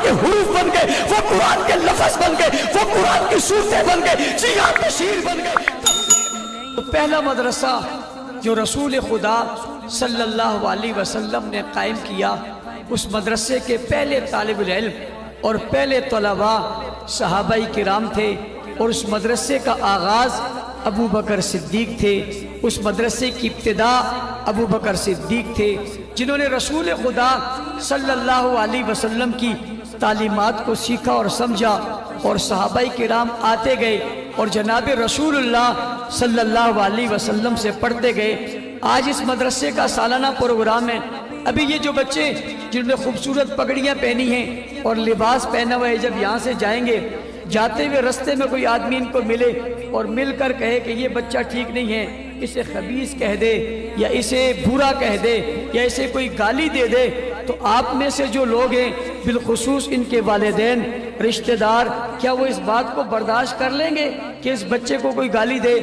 کے حروف بن گئے، وہ قرآن کے لفظ بن گئے، وہ قرآن کی صورتیں بن گئے، جی ہاں بشیر بن گئے۔ تو پہلا مدرسہ جو رسول خدا صلی اللہ علیہ وسلم نے قائم کیا، اس مدرسے کے پہلے طالب العلم اور پہلے طلباء صحابہ کرام تھے، اور اس مدرسے کا آغاز ابو بکر صدیق تھے، اس مدرسے کی ابتدا ابو بکر صدیق تھے، جنہوں نے رسول خدا صلی اللہ علیہ وسلم کی تعلیمات کو سیکھا اور سمجھا، اور صحابہ کرام آتے گئے اور جناب رسول اللہ صلی اللہ علیہ وسلم سے پڑھتے گئے۔ آج اس مدرسے کا سالانہ پروگرام ہے۔ ابھی یہ جو بچے جنہوں نے خوبصورت پگڑیاں پہنی ہیں اور لباس پہنا ہوا ہے، جب یہاں سے جائیں گے، جاتے ہوئے رستے میں کوئی آدمی ان کو ملے اور مل کر کہے کہ یہ بچہ ٹھیک نہیں ہے، اسے خبیث کہہ دے یا اسے برا کہہ دے یا اسے کوئی گالی دے دے، تو آپ میں سے جو لوگ ہیں، بالخصوص ان کے والدین، رشتہ دار، کیا وہ اس بات کو برداشت کر لیں گے کہ اس بچے کو کوئی گالی دے؟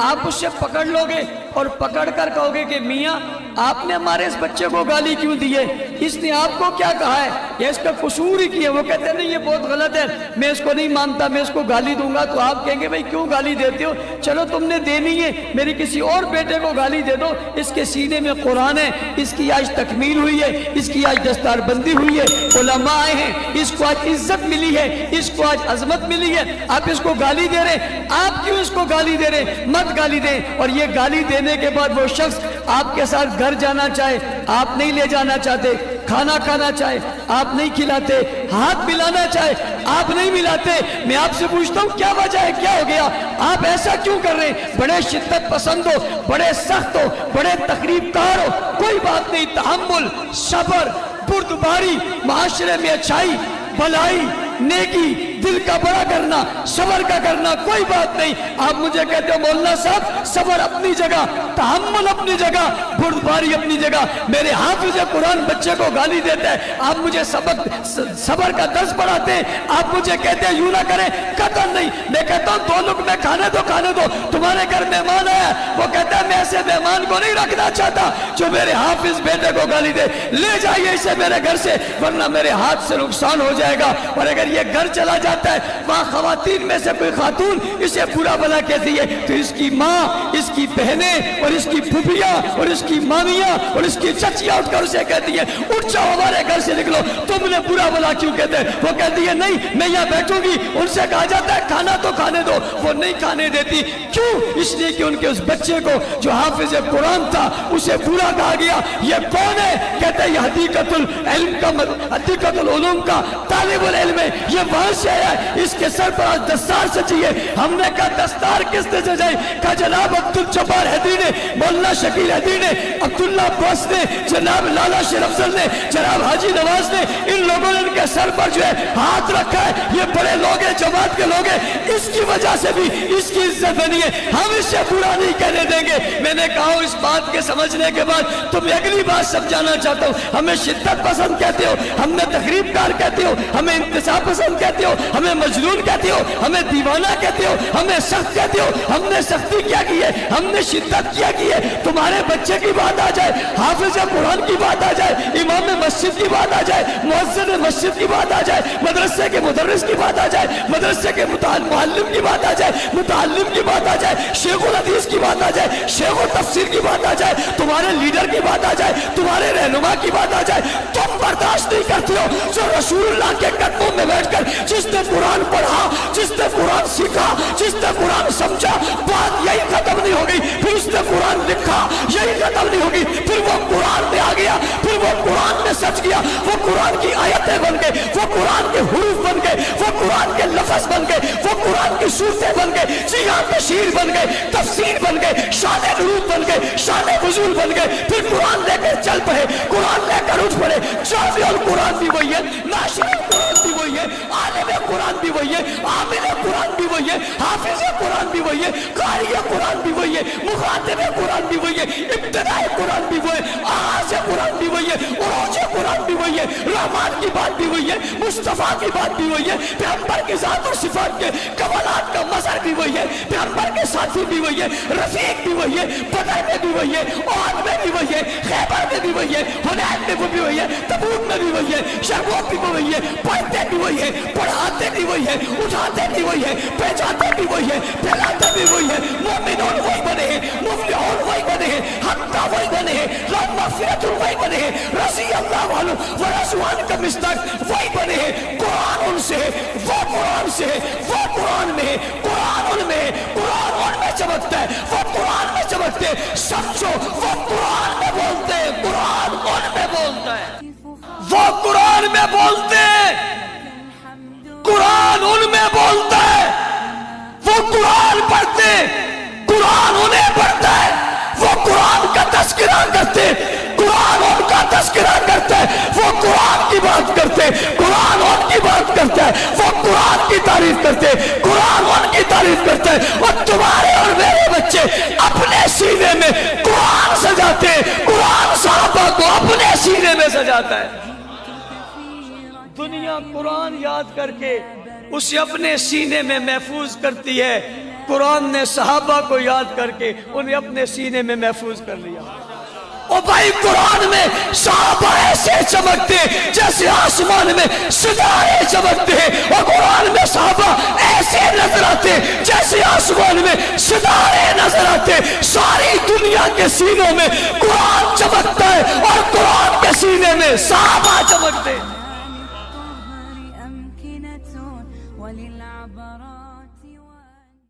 آپ اس سے پکڑ لو گے اور پکڑ کر کہو گے کہ میاں آپ نے ہمارے اس بچے کو گالی کیوں دی ہے، اس نے آپ کو کیا کہا ہے، یا اس کا قصور ہی کیا؟ وہ کہتے ہیں نہیں یہ بہت غلط ہے، میں اس کو نہیں مانتا، میں اس کو گالی دوں گا۔ تو آپ کہیں گے بھئی کیوں گالی دیتے ہو؟ چلو تم نے دینی ہے، میری کسی اور بیٹے کو گالی دے دو، اس کے سینے میں قرآن ہے، اس کی آج تکمیل ہوئی ہے، اس کی آج دستار بندی ہوئی ہے، علماء آئے ہیں، اس کو آج عزت ملی ہے، اس کو آج عظمت ملی ہے، آپ اس کو گالی دے رہے ہیں۔ آپ کیوں اس کو گالی دے رہے ہیں؟ مت گالی دیں۔ اور یہ گالی دینے کے بعد وہ شخص آپ کے ساتھ گھر جانا چاہے، آپ نہیں لے جانا چاہتے، کھانا کھانا چاہے آپ نہیں کھلاتے، ہاتھ ملانا چاہے آپ نہیں ملاتے، میں آپ سے پوچھتا ہوں کیا وجہ ہے، کیا ہو گیا؟ آپ ایسا کیوں کر رہے ہیں؟ بڑے شدت پسند ہو، بڑے سخت ہو، بڑے تقریب کار ہو، کوئی بات نہیں، تحمل، صبر، بردباری، معاشرے میں اچھائی، بھلائی، نیکی، دل کا بڑا کرنا، صبر کا کرنا، کوئی بات نہیں۔ آپ مجھے کہتے ہو مولانا صاحب صبر اپنی جگہ، تحمل اپنی جگہ، بردباری اپنی جگہ، میرے حافظ قرآن بچے کو گالی دیتا ہے، آپ مجھے صبر کا درس پڑھاتے ہیں، آپ مجھے کہتے ہیں یوں نہ کریں، قطعاً نہیں۔ میں کہتا ہوں دو لقمے کھانے دو، کھانے دو۔ تمہارے گھر مہمان آیا، وہ کہتا ہے میں ایسے مہمان کو نہیں رکھنا چاہتا جو میرے حافظ بیٹے کو گالی دے، لے جائیے اسے میرے گھر سے، ورنہ میرے ہاتھ سے نقصان ہو جائے گا۔ اور اگر یہ گھر چلا جاتا ہے، وہاں خواتین میں سے کوئی خاتون اسے برا بھلا کہتی ہے، تو اس کی ماں، اس کی بہنیں اور اس کی پھوپھیاں اور اس کی مامیاں اور اس کی چچیاں اٹھ کر اسے کہتی ہیں اٹھ جاؤ ہمارے گھر سے نکلو، تم نے برا بھلا کیوں کہتے ہیں؟ وہ کہتی ہے نہیں میں یہاں بیٹھوں گی۔ ان سے کہا جاتا ہے کھانا تو کھانے دو، وہ نہیں کھانے دیتی۔ کیوں؟ اس لیے کہ ان کے اس بچے کو جو حافظ قرآن تھا اسے برا کہا گیا۔ یہ کون ہے؟ کہتے ہیں یہ حدیقۃ العلم کا، حدیقۃ العلوم کا طالب العلم ہے، یہ وہاں سے آیا ہے، اس کے سر پر آج دستار سجی ہے۔ ہم نے کہا دستار کس نے سجائی؟ کہا جناب عبدالجبار حیدری نے، مولانا شکیل حیدری نے، عبداللہ عباس نے، جناب لالا شیر افضل نے، جناب حاجی نواز نے، ان لوگوں نے ان کے سر پر جو ہے ہاتھ رکھا ہے۔ یہ بڑے لوگ ہیں، جماعت کے لوگ ہیں، اس کی وجہ سے بھی اس کی عزت بنی ہے، ہم اس سے برا نہیں کہنے دیں گے۔ میں نے کہا اس بات کے سمجھنے کے بعد تمہیں اگلی بات سمجھانا چاہتا ہوں۔ ہمیں شدت پسند کہتے ہو، ہمیں تقریب کار کہتے ہو، ہمیں انتصاب پسند کہتے ہو، ہمیں مجنون کہتے ہو، ہمیں دیوانہ کہتے ہو، ہمیں سخت کہتے ہو۔ ہم نے سختی کیا کی ہے؟ ہم نے شدت کیا کی ہے؟ تمہارے بچے کی بات آ جائے، حافظ قرآن کی بات آ جائے، امام مسجد کی بات آ جائے، مؤذن مسجد کی بات آ جائے، مدرسے کے مدرس کی بات آ جائے، مدرسے کے معلم کی بات آ جائے، متعلم کی بات آ جائے، شیخ الحدیث کی بات آ جائے، شیخ التفسیر کی بات آ جائے، تمہارے لیڈر کی بات آ جائے، تمہارے رہنما کی بات آ جائے، تم برداشت نہیں کرتے ہو جو رسول اللہ کے قدموں میں بیٹھ کر جس نے قرآن پڑھا، جس نے قرآن سیکھا، جس نے قرآن سمجھا، بات یہی ختم نہیں ہوگی، پھر اس نے قرآن لکھا، یہی ختم نہیں ہوگی، پھر وہ قرآن میں آ گیا، پھر وہ قرآن میں سچ گیا، وہ قرآن کی آیتیں بن گئے، وہ قرآن کے حروف بن گئے، وہ قرآن کے لفظ بن گئے، وہ قرآن کی صورتیں بن گئے، جی ہاں بشیر بن گئے، تفسیر بن گئے، شان نروت بن گئے، شان نزول بن گئے، پھر قرآن لے کر چل پڑے، قرآن لے کر اٹھ پڑے۔ جامع القرآن بھی وہی ہے، ناشر القرآن بھی وہی ہے، عالم قرآن بھی وہی ہے، عامل قرآن بھی وہی ہے, حافظ قرآن بھی وہی ہے, قاری قرآن بھی وہی ہے, مخاطب قرآن بھی وہی ہے, ابتدائی قرآن بھی وہی ہے, آغاز قرآن بھی وہی ہے, عروج قرآن بھی وہی ہے, رحمان کی بات بھی وہی ہے, مصطفیٰ کی بات بھی وہی ہے, پیغمبر کی ذات اور صفات کے کمالات کا مظہر بھی وہی ہے, پیغمبر کے ساتھی بھی وہی ہے, رفیق بھی وہی ہے, بدر میں بھی وہی ہے, احد میں بھی وہی ہے, خیبر میں بھی وہی ہے, حنین میں بھی وہی ہے, تبوک میں بھی وہی ہے, شربوت بھی وہی ہے, پڑھتے بھی وہی ہے, پڑھاتے بھی وہی ہے, اٹھاتے بھی وہی ہے, پہچاتے بھی وہی ہے, پھیلاتے بھی وہی ہے, مومنون وہی بنے ہیں, مفلحون وہی بنے ہیں, حقہ وہی بنے ہیں, لہم مغفرۃ وہی بنے ہیں, رضی اللہ عنہ ورضوان کا مصداق وہی بنے ہیں. قرآن ان سے ہے, وہ قرآن سے ہے, وہ قرآن میں ہے, قرآن ان میں ہے, قرآن ان میں چمکتا ہے, وہ قرآن میں چمکتے ہیں. سمجھو وہ قرآن میں بولتے ہیں, قرآن ان میں بولتا ہے. وہ قرآن میں بولتے ہیں, قرآن ان میں بولتا ہے. وہ قرآن پڑھتے ہیں, قرآن انہیں پڑھتا ہے. وہ قرآن کا تذکرہ کرتے, قرآن ان کا تذکرہ کرتا ہے. وہ قرآن کی بات کرتے, قرآن ان کی بات کرتا ہے. وہ قرآن کی تعریف کرتے, قرآن ان کی تعریف کرتا ہے. اور تمہارے اور میرے بچے اپنے سینے میں قرآن سجاتے ہیں, قرآن صحابہ کو اپنے سینے میں سجاتا ہے. دنیا قرآن یاد کر کے اسے اپنے سینے میں محفوظ کرتی ہے, قرآن نے صحابہ کو یاد کر کے انہیں اپنے سینے میں محفوظ کر لیا. او بھائی قرآن میں صحابہ ایسے چمکتے جیسے آسمان میں ستارے چمکتے ہیں, اور قرآن میں صحابہ ایسے نظر آتے جیسے آسمان میں ستارے نظر آتے. ساری دنیا کے سینوں میں قرآن چمکتا ہے اور قرآن کے سینے میں صحابہ چمکتے.